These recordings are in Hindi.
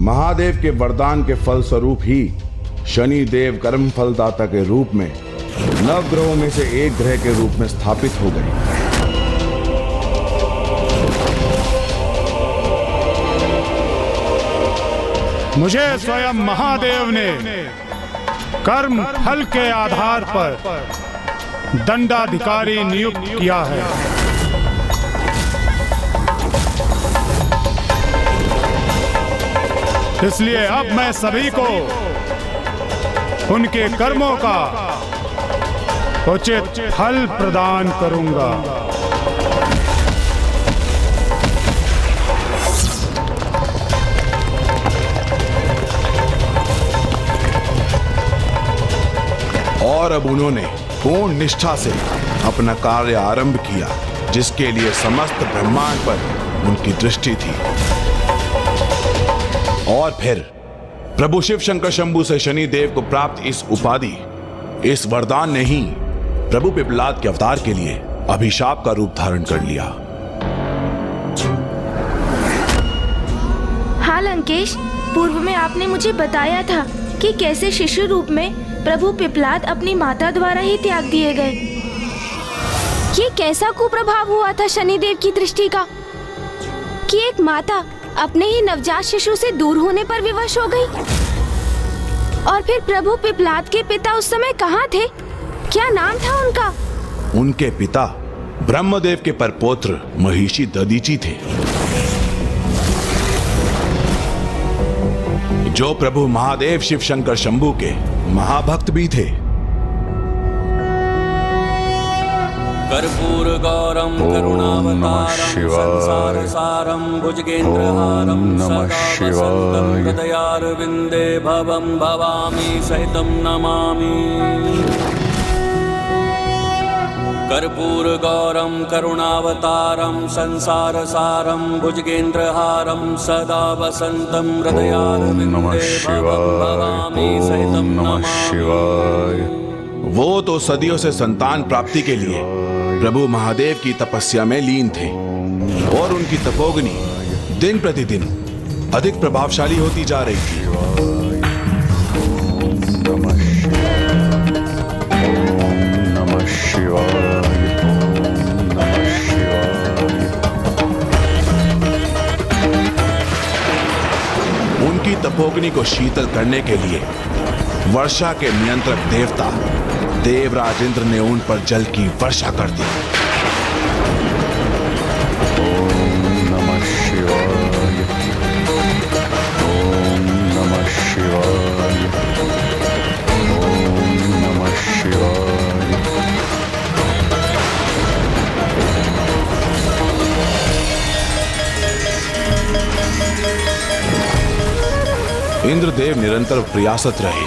महादेव के वरदान के फल स्वरूप ही शनि देव कर्म फलदाता के रूप में नवग्रहों में से एक ग्रह के रूप में स्थापित हो गए। मुझे स्वयं महादेव ने कर्म फल के आधार पर दंडाधिकारी नियुक्त किया है। इसलिए अब मैं सभी को उनके कर्मों का उचित फल प्रदान करूंगा। और अब उन्होंने पूर्ण निष्ठा से अपना कार्य आरंभ किया, जिसके लिए समस्त ब्रह्मांड पर उनकी दृष्टि थी। और फिर प्रभु शिव शंकर शंभु से शनि देव को प्राप्त इस उपाधि, इस वरदान ने ही प्रभु पिपलाद के अवतार के लिए अभिशाप का रूप धारण कर लिया। हाँ लंकेश, पूर्व में आपने मुझे बताया था कि कैसे शिशु रूप में प्रभु पिपलाद अपनी माता द्वारा ही त्याग दिए गए। ये कैसा कुप्रभाव हुआ था शनिदेव की दृष्टि का कि एक माता अपने ही नवजात शिशु से दूर होने पर विवश हो गई। और फिर प्रभु पिपलाद के पिता उस समय कहाँ थे? क्या नाम था उनका? उनके पिता ब्रह्मदेव के परपौत्र महिषी दधीची थे, जो प्रभु महादेव शिव शंकर शंभु के महाभक्त भी थे। कर्पूर गौरम करुणावतारम संसार सारम भुजगेंद्रहारम सदा वसंतम हृदयारविंदे भवम भवामी सहितम नमामि। कर्पूर गौरम करुणावतारम संसार सारम भुजगेंद्रहारम सदा वसंतम हृदयारविंदे भवम भवामी सहितम नमामि। वो तो सदियों से संतान प्राप्ति के लिए प्रभु महादेव की तपस्या में लीन थे, और उनकी तपोग्नि दिन प्रतिदिन अधिक प्रभावशाली होती जा रही थी। नमः शिवाय। उनकी तपोग्नि को शीतल करने के लिए वर्षा के नियंत्रक देवता देवराज इंद्र ने उन पर जल की वर्षा कर दी। ओम नमः शिवाय। ओम नमः शिवाय। ओम नमः शिवाय। इंद्रदेव निरंतर प्रयासत रहे,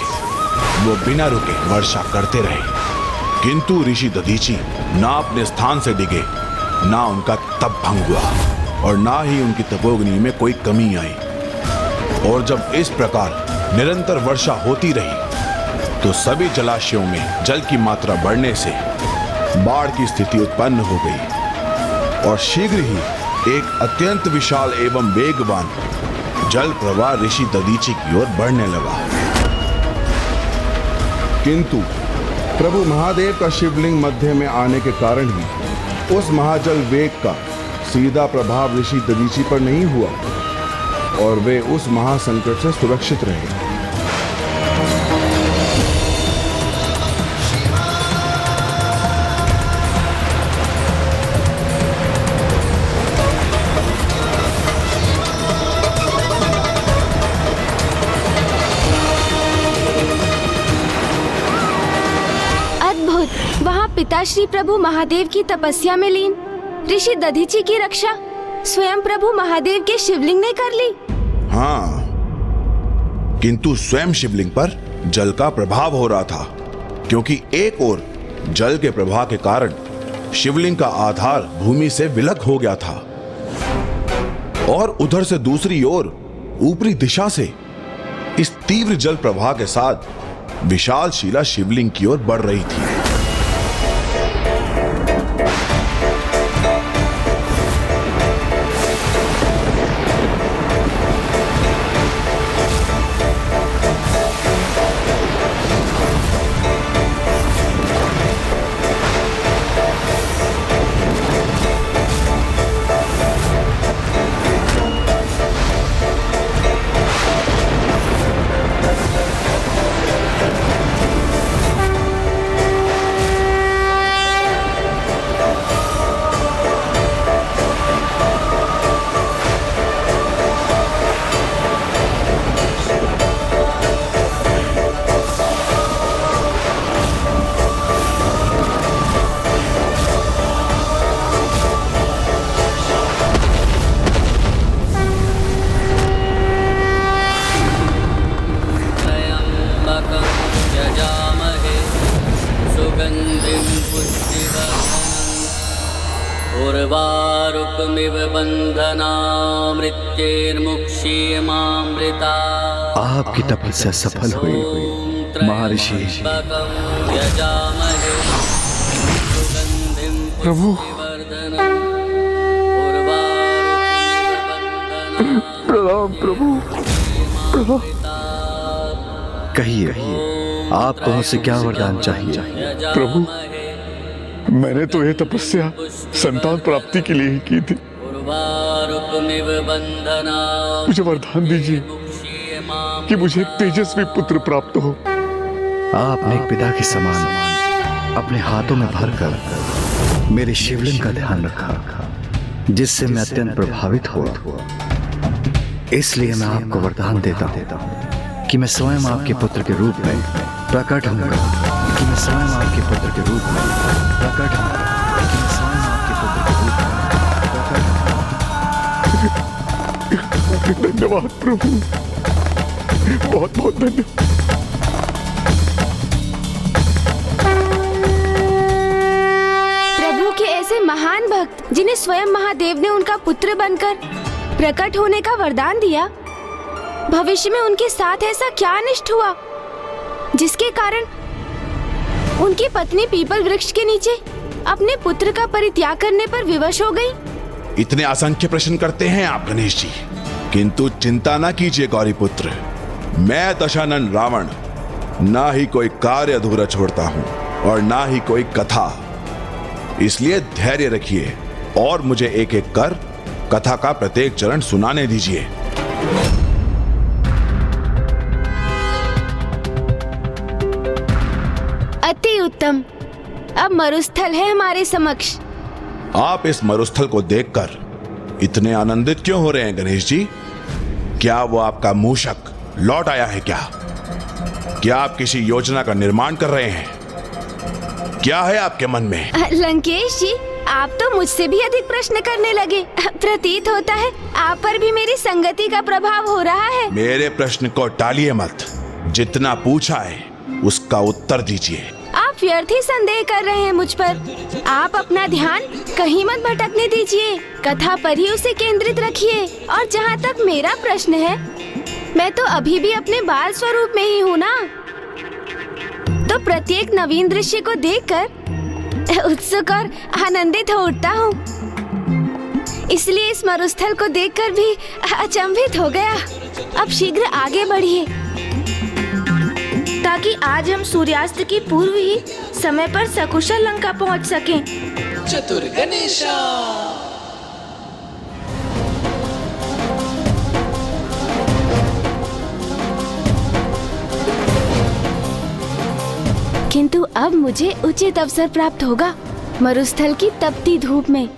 वो बिना रुके वर्षा करते रहे, किंतु ऋषि दधीची ना अपने स्थान से डिगे, ना उनका तप भंग हुआ, और ना ही उनकी तपोग्नि में कोई कमी आई। और जब इस प्रकार निरंतर वर्षा होती रही तो सभी जलाशयों में जल की मात्रा बढ़ने से बाढ़ की स्थिति उत्पन्न हो गई, और शीघ्र ही एक अत्यंत विशाल एवं वेगवान जल प्रवाह ऋषि दधीची की ओर बढ़ने लगा। किंतु प्रभु महादेव का शिवलिंग मध्य में आने के कारण ही उस महाजल वेग का सीधा प्रभाव ऋषि दधीची पर नहीं हुआ, और वे उस महासंकट से सुरक्षित रहे। वहाँ पिताश्री प्रभु महादेव की तपस्या में लीन ऋषि दधीची की रक्षा स्वयं प्रभु महादेव के शिवलिंग ने कर ली। हाँ, किंतु स्वयं शिवलिंग पर जल का प्रभाव हो रहा था, क्योंकि एक ओर जल के प्रभाव के कारण शिवलिंग का आधार भूमि से विलग हो गया था, और उधर से दूसरी ओर ऊपरी दिशा से इस तीव्र जल प्रवाह के साथ विशाल शिला शिवलिंग की ओर बढ़ रही थी। रूपारुपमिव बन्धनामृत्यैर्मुक्ष्यमामृता आपकी तपस्या सफल हुई महर्षि। प्रभु प्रणाम प्रभु। कहिए आपको मुझसे क्या वरदान चाहिए? प्रभु, मैंने तो यह तपस्या संतान प्राप्ति के लिए ही की थी। मुझे वरदान दीजिए कि मुझे एक तेजस्वी पुत्र प्राप्त हो। आपने एक पिता के समान अपने हाथों में भरकर मेरे शिवलिंग का ध्यान रखा, जिससे मैं अत्यंत प्रभावित हुआ। इसलिए मैं आपको वरदान देता हूँ कि मैं स्वयं आपके पुत्र के रूप में प्रकट होऊंगा, कि मैं स्वयं आपके पुत्र के रूप में प्रकट होऊंगा, कि मैं स्वयं आपके पुत्र के रूप में प्रकट होऊंगा। धन्यवाद प्रभु, बहुत बहुत धन्यवाद। प्रभु के ऐसे महान भक्त जिन्हें स्वयं महादेव ने उनका पुत्र बनकर प्रकट होने का वरदान दिया, भविष्य में उनके साथ ऐसा क्या अनिष्ट हुआ जिसके कारण उनकी पत्नी पीपल वृक्ष के नीचे अपने पुत्र का परित्याग करने पर विवश हो गई? इतने असंख्य प्रश्न करते हैं आप गणेश जी, किंतु चिंता ना कीजिए गौरी पुत्र। मैं दशानन रावण ना ही कोई कार्य अधूरा छोड़ता हूँ और ना ही कोई कथा। इसलिए धैर्य रखिए और मुझे एक एक कर कथा का प्रत्येक चरण सुनाने दीजिए। अति उत्तम। अब मरुस्थल है हमारे समक्ष। आप इस मरुस्थल को देखकर इतने आनंदित क्यों हो रहे हैं गणेश जी? क्या वो आपका मूषक लौट आया है क्या? क्या आप किसी योजना का निर्माण कर रहे हैं? क्या है आपके मन में? लंकेश जी, आप तो मुझसे भी अधिक प्रश्न करने लगे। प्रतीत होता है आप पर भी मेरी संगति का प्रभाव हो रहा है। मेरे प्रश्न को टालिए मत। जितना पूछा है उसका उत्तर दीजिए। आप व्यर्थ ही संदेह कर रहे हैं मुझ पर। आप अपना ध्यान कहीं मत भटकने दीजिए, कथा पर ही उसे केंद्रित रखिए। और जहाँ तक मेरा प्रश्न है, मैं तो अभी भी अपने बाल स्वरूप में ही हूँ ना, तो प्रत्येक नवीन दृश्य को देखकर उत्सुक और आनंदित हो उठता हूँ। इसलिए इस मरुस्थल को देखकर भी अचंभित हो गया। अब शीघ्र आगे बढ़िए, ताकि आज हम सूर्यास्त की पूर्व ही समय पर सकुशल लंका पहुंच सकें। चतुर गणेशा। किंतु अब मुझे उचित अवसर प्राप्त होगा मरुस्थल की तपती धूप में,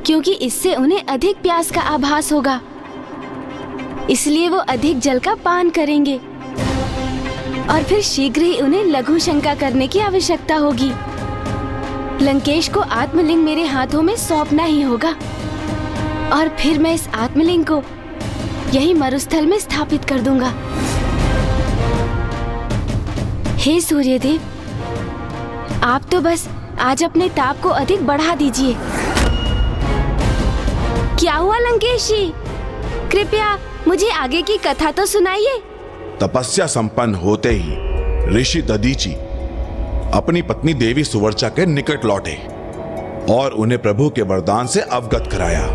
क्योंकि इससे उन्हें अधिक प्यास का आभास होगा। इसलिए वो अधिक जल का पान करेंगे और फिर शीघ्र ही उन्हें लघु शंका करने की आवश्यकता होगी। लंकेश को आत्मलिंग मेरे हाथों में सौंपना ही होगा और फिर मैं इस आत्मलिंग को यही मरुस्थल में स्थापित कर दूंगा। हे सूर्यदेव, आप तो बस आज अपने ताप को अधिक बढ़ा दीजिए। क्या हुआ लंकेश जी? कृपया मुझे आगे की कथा तो सुनाइए। तपस्या संपन्न होते ही ऋषि दधीचि अपनी पत्नी देवी सुवर्चा के निकट लौटे और उन्हें प्रभु के वरदान से अवगत कराया।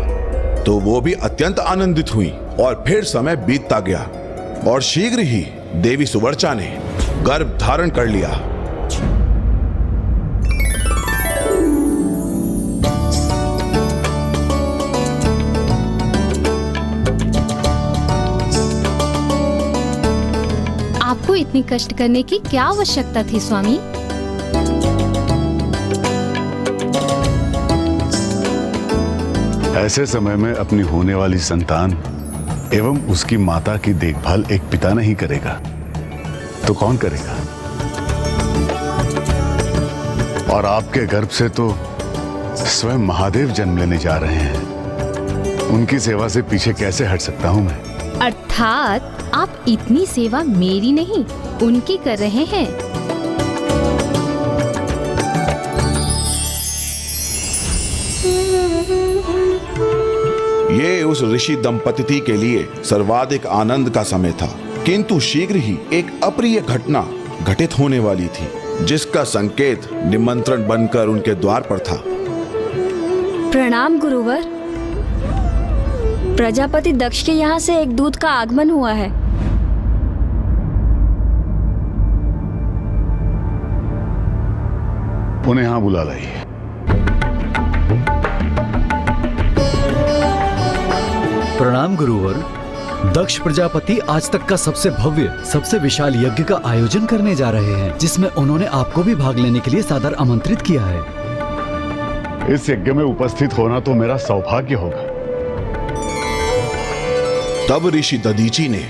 तो वो भी अत्यंत आनंदित हुई और फिर समय बीतता गया और शीघ्र ही देवी सुवर्चा ने गर्भ धारण कर लिया। आपको इतनी कष्ट करने की क्या आवश्यकता थी स्वामी? ऐसे समय में अपनी होने वाली संतान एवं उसकी माता की देखभाल एक पिता नहीं करेगा तो कौन करेगा? और आपके गर्भ से तो स्वयं महादेव जन्म लेने जा रहे हैं। उनकी सेवा से पीछे कैसे हट सकता हूं मैं? अर्थात आप इतनी सेवा मेरी नहीं उनकी कर रहे हैं। ये उस ऋषि दंपति के लिए सर्वाधिक आनंद का समय था, किंतु शीघ्र ही एक अप्रिय घटना घटित होने वाली थी, जिसका संकेत निमंत्रण बनकर उनके द्वार पर था। प्रणाम गुरुवर। प्रजापति दक्ष के यहाँ से एक दूत का आगमन हुआ है। उन्हें यहां बुला लाइए। प्रणाम गुरुवर। दक्ष प्रजापति आज तक का सबसे भव्य, सबसे विशाल यज्ञ का आयोजन करने जा रहे हैं, जिसमें उन्होंने आपको भी भाग लेने के लिए सादर आमंत्रित किया है। इस यज्ञ में उपस्थित होना तो मेरा सौभाग्य होगा। तब ऋषि दधीचि ने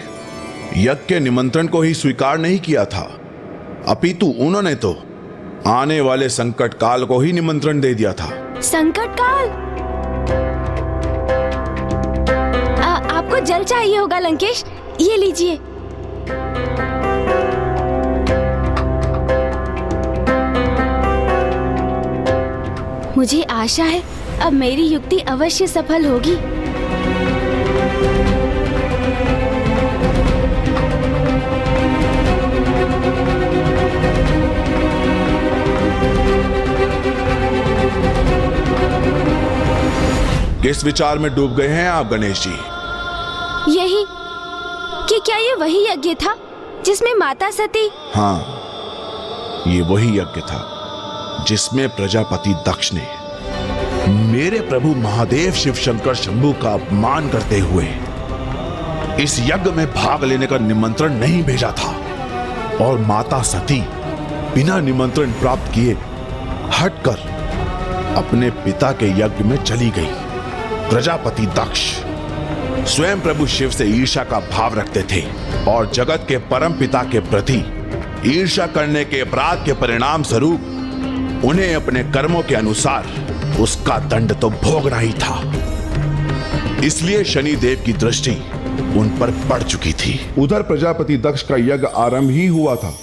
यज्ञ के निमंत्रण को ही स्वीकार नहीं किया था, अपितु उन्होंने तो आने वाले संकट काल को ही निमंत्रण दे दिया था। संकट काल? आपको जल चाहिए होगा लंकेश, ये लीजिए। मुझे आशा है अब मेरी युक्ति अवश्य सफल होगी। किस विचार में डूब गए हैं आप गणेश जी? यही कि क्या ये वही यज्ञ था जिसमें माता सती? हाँ, ये वही यज्ञ था जिसमें प्रजापति दक्ष ने मेरे प्रभु महादेव शिव शंकर शंभू का अपमान करते हुए इस यज्ञ में भाग लेने का निमंत्रण नहीं भेजा था, और माता सती बिना निमंत्रण प्राप्त किए हटकर अपने पिता के यज्ञ में चली गई। प्रजापति दक्ष स्वयं प्रभु शिव से ईर्ष्या का भाव रखते थे, और जगत के परम पिता के प्रति ईर्ष्या करने के अपराध के परिणाम स्वरूप उन्हें अपने कर्मों के अनुसार उसका दंड तो भोगना ही था। इसलिए शनि देव की दृष्टि उन पर पड़ चुकी थी। उधर प्रजापति दक्ष का यज्ञ आरंभ ही हुआ था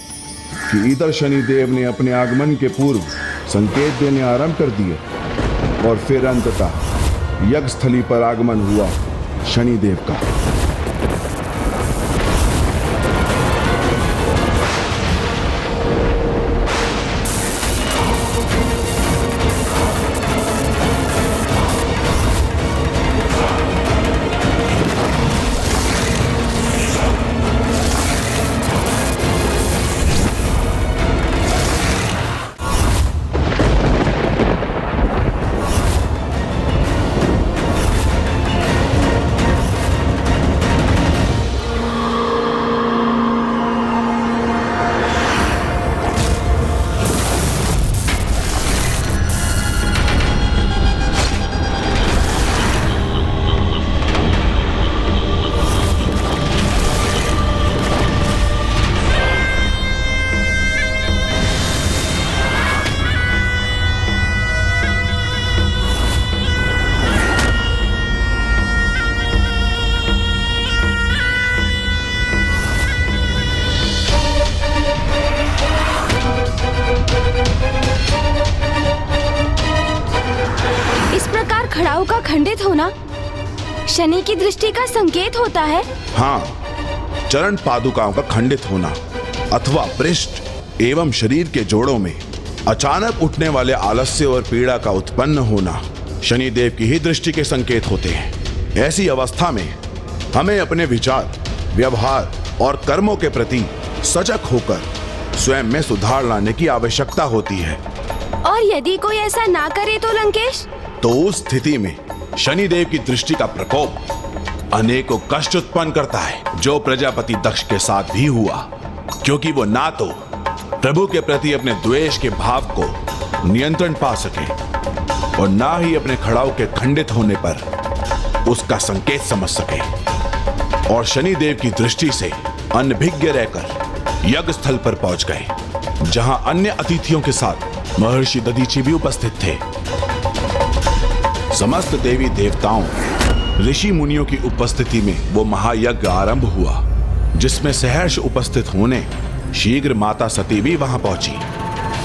कि इधर शनि देव ने अपने आगमन के पूर्व संकेत देने आरंभ कर दिए, और फिर अंततः यज्ञ स्थली पर आगमन हुआ शनि देव का। खड़ाऊ का खंडित होना शनि की दृष्टि का संकेत होता है। हाँ, चरण पादुकाओं का खंडित होना अथवा पृष्ठ एवं शरीर के जोड़ों में अचानक उठने वाले आलस्य और पीड़ा का उत्पन्न होना शनि देव की ही दृष्टि के संकेत होते हैं। ऐसी अवस्था में हमें अपने विचार, व्यवहार और कर्मों के प्रति सजग होकर स्वयं में सुधार लाने की आवश्यकता होती है। और यदि कोई ऐसा ना करे तो लंकेश? तो उस स्थिति में शनि देव की दृष्टि का प्रकोप अनेकों कष्ट उत्पन्न करता है, जो प्रजापति दक्ष के साथ भी हुआ, क्योंकि वो ना तो प्रभु के प्रति अपने द्वेष के भाव को नियंत्रण पा सके और ना ही अपने खड़ाऊ के खंडित होने पर उसका संकेत समझ सके, और शनि देव की दृष्टि से अनभिज्ञ रहकर यज्ञ स्थल पर पहुंच गए, जहां अन्य अतिथियों के साथ महर्षि दधीचि भी उपस्थित थे। समस्त देवी देवताओं, ऋषि मुनियों की उपस्थिति में वो महायज्ञ आरंभ हुआ, जिसमें सहर्ष उपस्थित होने शीघ्र माता सती भी वहां पहुंची।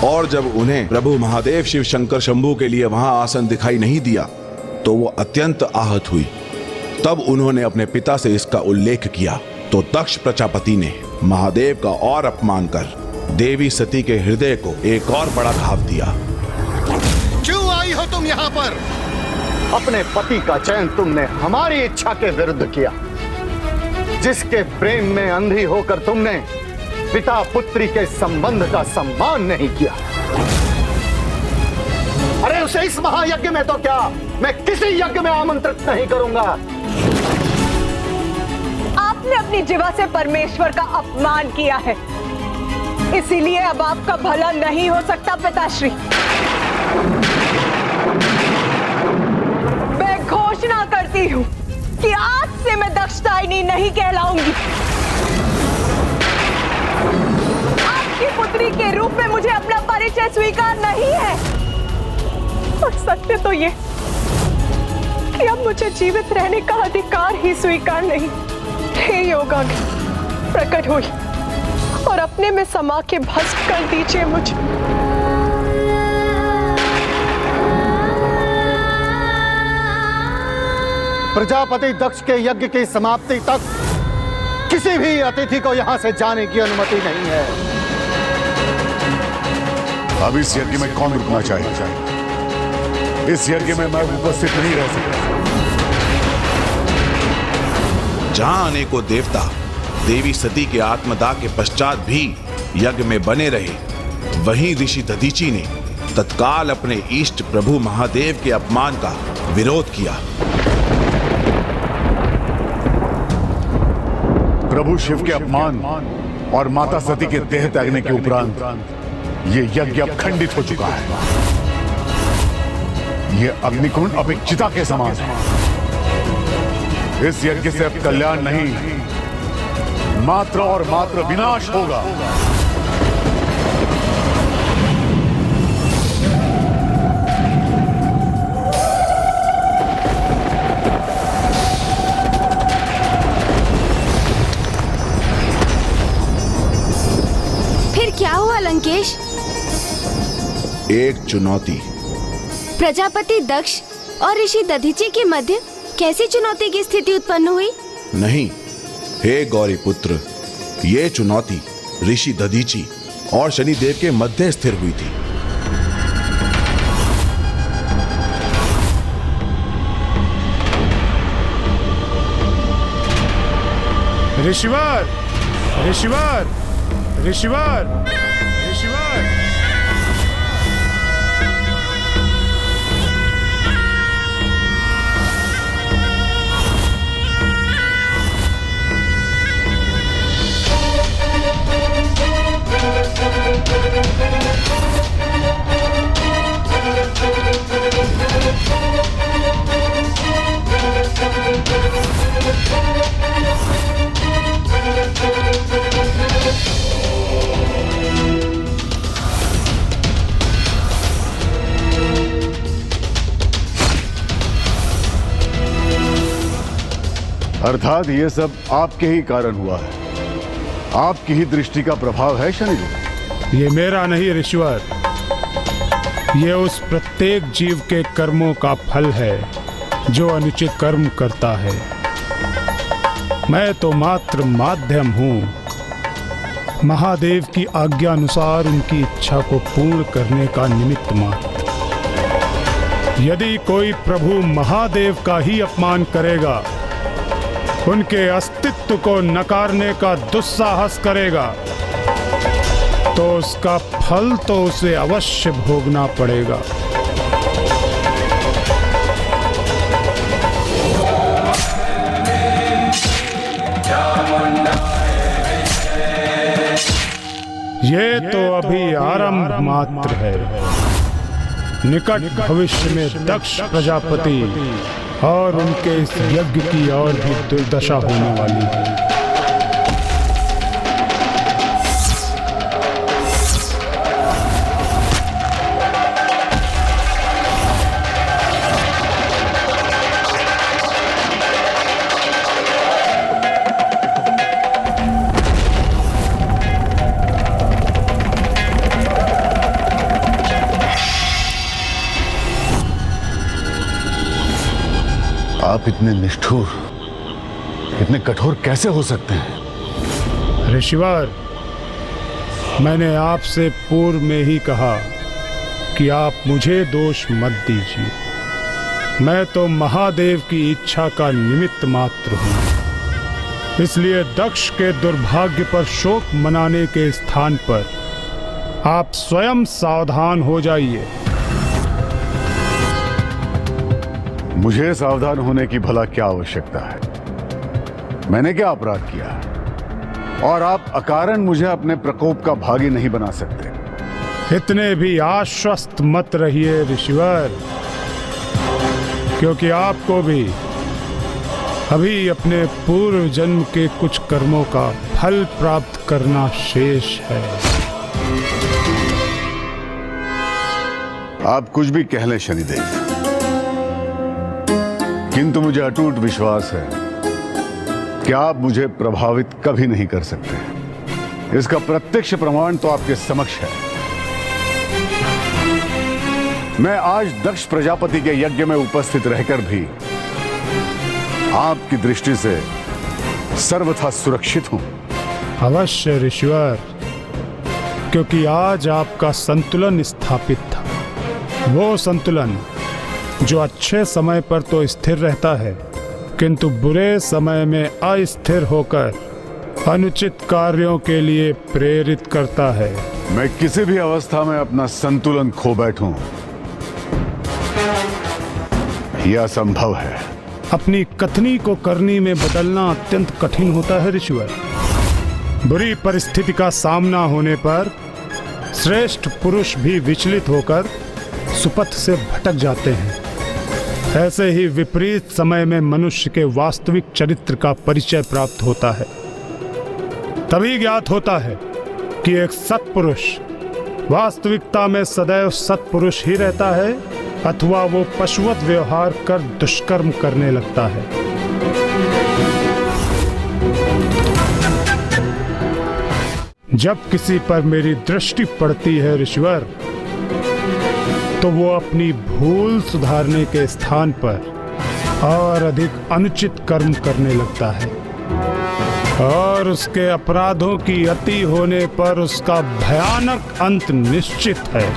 और जब उन्हें प्रभु महादेव शिव शंकर शंभू के लिए वहां आसन दिखाई नहीं दिया तो वो अत्यंत आहत हुई तब उन्होंने अपने पिता से इसका उल्लेख किया तो दक्ष प्रजापति ने महादेव का और अपमान कर देवी सती के हृदय को एक और बड़ा घाव दिया। क्यों आई हो तुम यहाँ पर? अपने पति का चयन तुमने हमारी इच्छा के विरुद्ध किया। जिसके प्रेम में अंधी होकर तुमने पिता पुत्री के संबंध का सम्मान नहीं किया। अरे उसे इस महायज्ञ में तो क्या, मैं किसी यज्ञ में आमंत्रित नहीं करूंगा। आपने अपनी जीवा से परमेश्वर का अपमान किया है, इसीलिए अब आपका भला नहीं हो सकता पिताश्री। मैं घोषणा करती हूँ कि आज से मैं दक्षदायिनी नहीं कहलाऊंगी। आपकी पुत्री के रूप में मुझे अपना परिचय स्वीकार नहीं है। और सत्य तो ये कि अब मुझे जीवित रहने का अधिकार ही स्वीकार नहीं। हे योगाग्नि, प्रकट हुई और अपने में समा के भस्म कर दीजिए मुझे। प्रजापति दक्ष के यज्ञ की समाप्ति तक किसी भी अतिथि को यहां से जाने की अनुमति नहीं है। अब इस यज्ञ में कौन रुकना चाहेगा? इस यज्ञ में मैं उपस्थित नहीं रह सकता। जहां अनेकों देवता देवी सती के आत्मदाह के पश्चात भी यज्ञ में बने रहे, वहीं ऋषि दधीचि ने तत्काल अपने इष्ट प्रभु महादेव के अपमान का विरोध किया। प्रभु शिव के अपमान और माता सती के देह त्यागने के उपरांत ये यज्ञ अब खंडित हो चुका है। ये अग्निकुंड अब एक चिता के समान है। इस यज्ञ से अब कल्याण नहीं, मात्र और मात्र विनाश होगा। फिर क्या हुआ लंकेश? एक चुनौती। प्रजापति दक्ष और ऋषि दधीचि के मध्य कैसी चुनौती की स्थिति उत्पन्न हुई? नहीं, हे गौरी पुत्र, ये चुनौती ऋषि दधीचि और शनिदेव के मध्य स्थिर हुई थी। ऋषिवर, ऋषिवर, ऋषिवर, ऋषिवर। अर्थात ये सब आपके ही कारण हुआ है। आपकी ही दृष्टि का प्रभाव है शनिदेव। ये मेरा नहीं ऋषिवर, ये उस प्रत्येक जीव के कर्मों का फल है जो अनुचित कर्म करता है। मैं तो मात्र माध्यम हूँ, महादेव की आज्ञा अनुसार उनकी इच्छा को पूर्ण करने का निमित्त मात्र। यदि कोई प्रभु महादेव का ही अपमान करेगा, उनके अस्तित्व को नकारने का दुस्साहस करेगा, तो उसका फल तो उसे अवश्य भोगना पड़ेगा। ये तो अभी आरंभ मात्र है। निकट भविष्य में दक्ष प्रजापति और उनके इस यज्ञ की और भी दुर्दशा होने वाली है। आप इतने निष्ठुर इतने कठोर कैसे हो सकते हैं? ऋषिवर, मैंने आपसे पूर्व में ही कहा कि आप मुझे दोष मत दीजिए। मैं तो महादेव की इच्छा का निमित्त मात्र हूँ। इसलिए दक्ष के दुर्भाग्य पर शोक मनाने के स्थान पर आप स्वयं सावधान हो जाइए। मुझे सावधान होने की भला क्या आवश्यकता है? मैंने क्या अपराध किया? और आप अकारण मुझे अपने प्रकोप का भागी नहीं बना सकते। इतने भी आश्वस्त मत रहिए ऋषिवर, क्योंकि आपको भी अभी अपने पूर्व जन्म के कुछ कर्मों का फल प्राप्त करना शेष है। आप कुछ भी कह लें शनिदेव, किंतु मुझे अटूट विश्वास है कि आप मुझे प्रभावित कभी नहीं कर सकते। इसका प्रत्यक्ष प्रमाण तो आपके समक्ष है। मैं आज दक्ष प्रजापति के यज्ञ में उपस्थित रहकर भी आपकी दृष्टि से सर्वथा सुरक्षित हूं। अवश्य ऋषिवर, क्योंकि आज आपका संतुलन स्थापित था। वो संतुलन जो अच्छे समय पर तो स्थिर रहता है, किंतु बुरे समय में अस्थिर होकर अनुचित कार्यों के लिए प्रेरित करता है। मैं किसी भी अवस्था में अपना संतुलन खो बैठूं, यह असंभव है। अपनी कथनी को करनी में बदलना अत्यंत कठिन होता है ऋषिवर। बुरी परिस्थिति का सामना होने पर श्रेष्ठ पुरुष भी विचलित होकर सुपथ से भटक जाते हैं। ऐसे ही विपरीत समय में मनुष्य के वास्तविक चरित्र का परिचय प्राप्त होता है। तभी ज्ञात होता है कि एक सत्पुरुष वास्तविकता में सदैव सत्पुरुष ही रहता है अथवा वो पशुवत व्यवहार कर दुष्कर्म करने लगता है। जब किसी पर मेरी दृष्टि पड़ती है ऋषिवर, तो वो अपनी भूल सुधारने के स्थान पर और अधिक अनुचित कर्म करने लगता है, और उसके अपराधों की अति होने पर उसका भयानक अंत निश्चित है।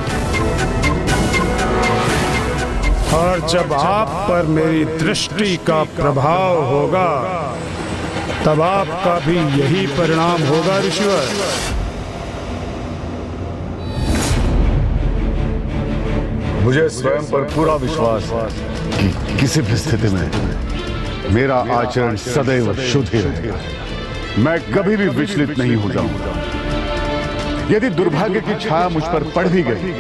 और जब आप पर मेरी दृष्टि का प्रभाव होगा, तब आपका भी यही परिणाम होगा ऋषिवर। मुझे स्वयं पर पूरा विश्वास है कि किसी भी स्थिति में मेरा आचरण सदैव शुद्ध ही रहेगा। मैं कभी भी विचलित नहीं हो जाऊंगा। यदि दुर्भाग्य की छाया मुझ पर पड़ भी गई,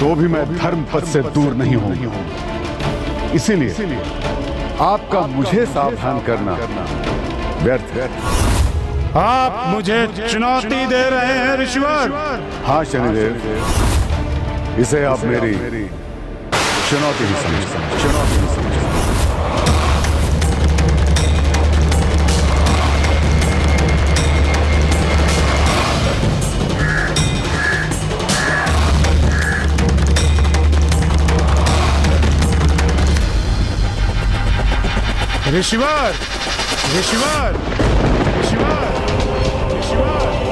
तो भी मैं धर्म पथ से दूर नहीं हूं। इसीलिए आपका मुझे सावधान करना व्यर्थ है। आप मुझे चुनौती दे रहे हैं ऋषिवर। हाँ शनिदेव, इसे आप मेरी चुनौती ही समझ। ऋषिवर, ऋषिवर, ऋषिवर, ऋषिवर।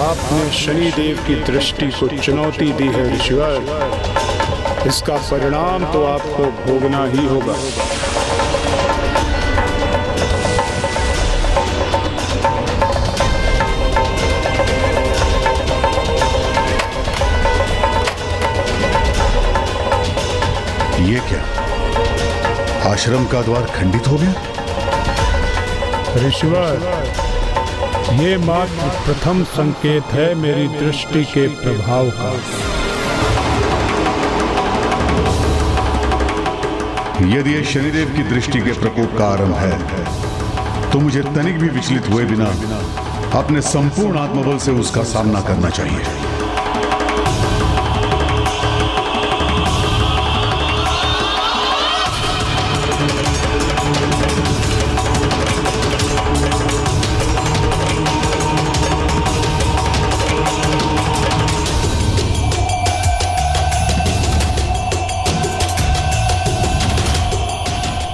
आपने शनिदेव की दृष्टि को चुनौती दी है ऋषिवर। इसका परिणाम तो आपको भोगना ही होगा। ये क्या? आश्रम का द्वार खंडित हो गया? ऋषिवर, ये मात्र प्रथम संकेत है मेरी दृष्टि के प्रभाव का। यदि ये शनिदेव की दृष्टि के प्रकोप का आरंभ है, तो मुझे तनिक भी विचलित हुए बिना अपने संपूर्ण आत्मबल से उसका सामना करना चाहिए।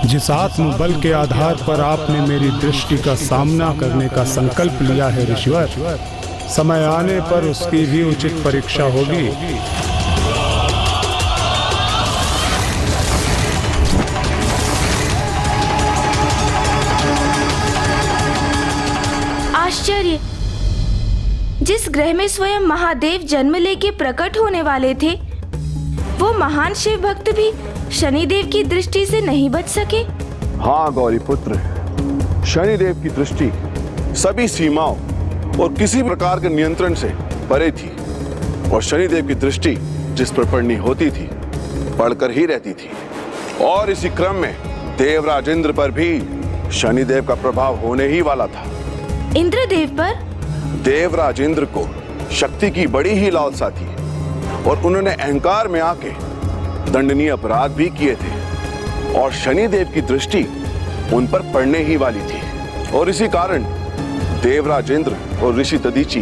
जिस आत्मबल के आधार पर आपने मेरी दृष्टि का सामना करने का संकल्प लिया है ऋषिवर, समय आने पर उसकी भी उचित परीक्षा होगी। आश्चर्य! जिस ग्रह में स्वयं महादेव जन्म लेके प्रकट होने वाले थे, वो महान शिव भक्त भी शनिदेव की दृष्टि से नहीं बच सके। हाँ गौरी पुत्र, शनिदेव की दृष्टि सभी सीमाओं और किसी प्रकार के नियंत्रण से परे थी, और शनिदेव की दृष्टि जिस पर पड़नी होती थी पड़कर ही रहती थी। और इसी क्रम में देवराज इंद्र पर भी शनिदेव का प्रभाव होने ही वाला था। इंद्रदेव पर? देवराज इंद्र को शक्ति की बड़ी ही लालसा थी, और उन्होंने अहंकार में आके दंडनीय अपराध भी किए थे, और शनिदेव की दृष्टि उन पर पड़ने ही वाली थी। और इसी कारण देवराज इंद्र और ऋषि दधीचि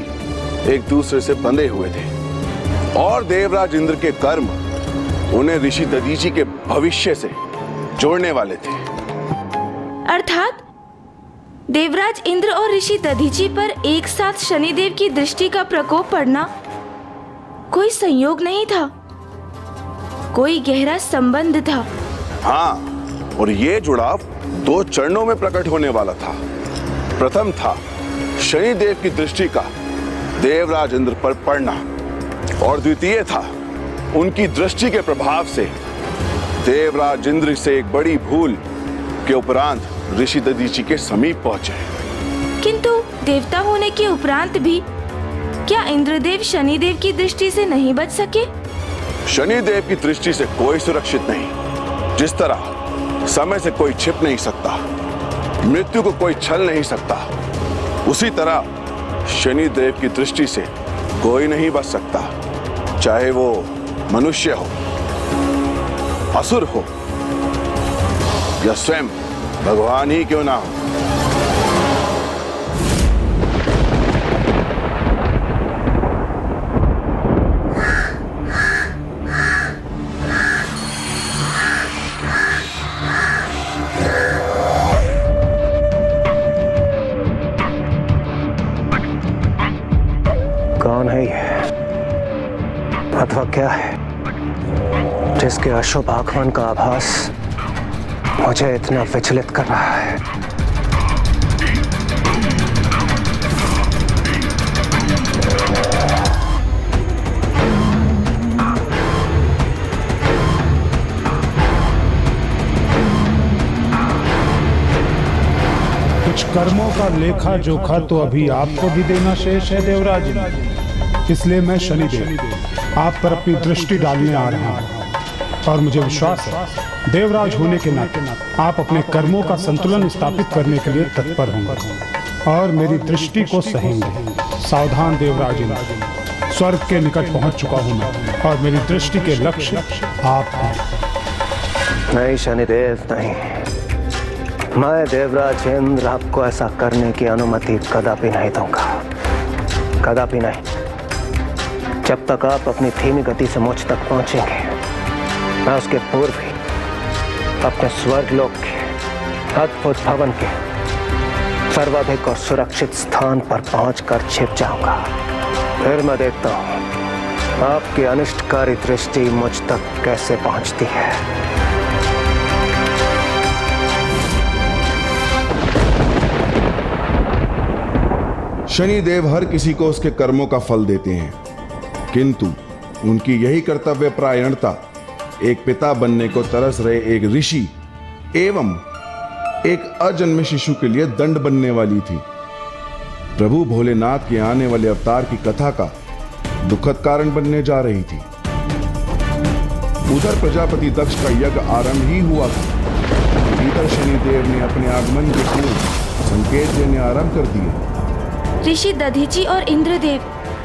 एक दूसरे से बंधे हुए थे, और देवराज इंद्र के कर्म उन्हें ऋषि दधीचि के भविष्य से जोड़ने वाले थे। अर्थात देवराज इंद्र और ऋषि दधीचि पर एक साथ शनिदेव की दृष्टि का प्रकोप पड़ना कोई संयोग नहीं था, कोई गहरा संबंध था। हाँ, और ये जुड़ाव दो चरणों में प्रकट होने वाला था। प्रथम था शनिदेव की दृष्टि का देवराज इंद्र पर पड़ना, और द्वितीय था उनकी दृष्टि के प्रभाव से देवराज इंद्र से एक बड़ी भूल के उपरांत ऋषि दधीचि के समीप पहुंचे। किंतु देवता होने के उपरांत भी क्या इंद्रदेव शनिदेव की दृष्टि से नहीं बच सके? शनिदेव की दृष्टि से कोई सुरक्षित नहीं। जिस तरह समय से कोई छिप नहीं सकता, मृत्यु को कोई छल नहीं सकता, उसी तरह शनिदेव की दृष्टि से कोई नहीं बच सकता, चाहे वो मनुष्य हो, असुर हो, या स्वयं भगवान ही क्यों ना हो। कौन है ये, अथवा क्या है जिसके अशुभ आगमन का आभास मुझे इतना विचलित कर रहा है? कुछ कर्मों का लेखा जोखा तो अभी आपको भी देना शेष है देवराज, इसलिए मैं शनिदेव आप पर अपनी दृष्टि डालने आ रहा हूँ, और मुझे विश्वास है देवराज होने के नाते आप अपने कर्मों का संतुलन स्थापित करने के लिए तत्पर होंगे और मेरी दृष्टि को सहेंगे। सावधान देवराज, स्वर्ग के निकट पहुंच चुका हूं मैं, और मेरी दृष्टि के लक्ष्य आप हैं। नहीं शनिदेव, नहीं, मैं देवराज इंद्र आपको ऐसा करने की अनुमति कदापि नहीं दूंगा, कदापि नहीं। जब तक आप अपनी धीमी गति से मुझ तक पहुंचेंगे, मैं उसके पूर्व ही अपने स्वर्गलोक के अद्भुत भवन के सर्वाधिक और सुरक्षित स्थान पर पहुंचकर छिप जाऊंगा। फिर मैं देखता हूं आपकी अनिष्टकारी दृष्टि मुझ तक कैसे पहुंचती है। शनिदेव हर किसी को उसके कर्मों का फल देते हैं, किंतु उनकी यही कर्तव्य परायणता एक पिता बनने को तरस रहे एक ऋषि एवं एक अजन्मे शिशु के लिए दंड बनने वाली थी। प्रभु भोलेनाथ के आने वाले अवतार की कथा का दुखद कारण बनने जा रही थी। उधर प्रजापति दक्ष का यज्ञ आरंभ ही हुआ था। इधर शनिदेव ने अपने आगमन के पूर्व संकेत देने आरंभ कर दिए। ऋषि दधीची और इंद्रदेव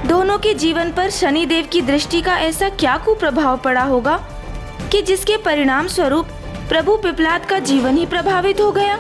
दोनों के जीवन पर शनिदेव की दृष्टि का ऐसा क्या कुप्रभाव पड़ा होगा कि जिसके परिणाम स्वरूप प्रभु पिपलाद का जीवन ही प्रभावित हो गया।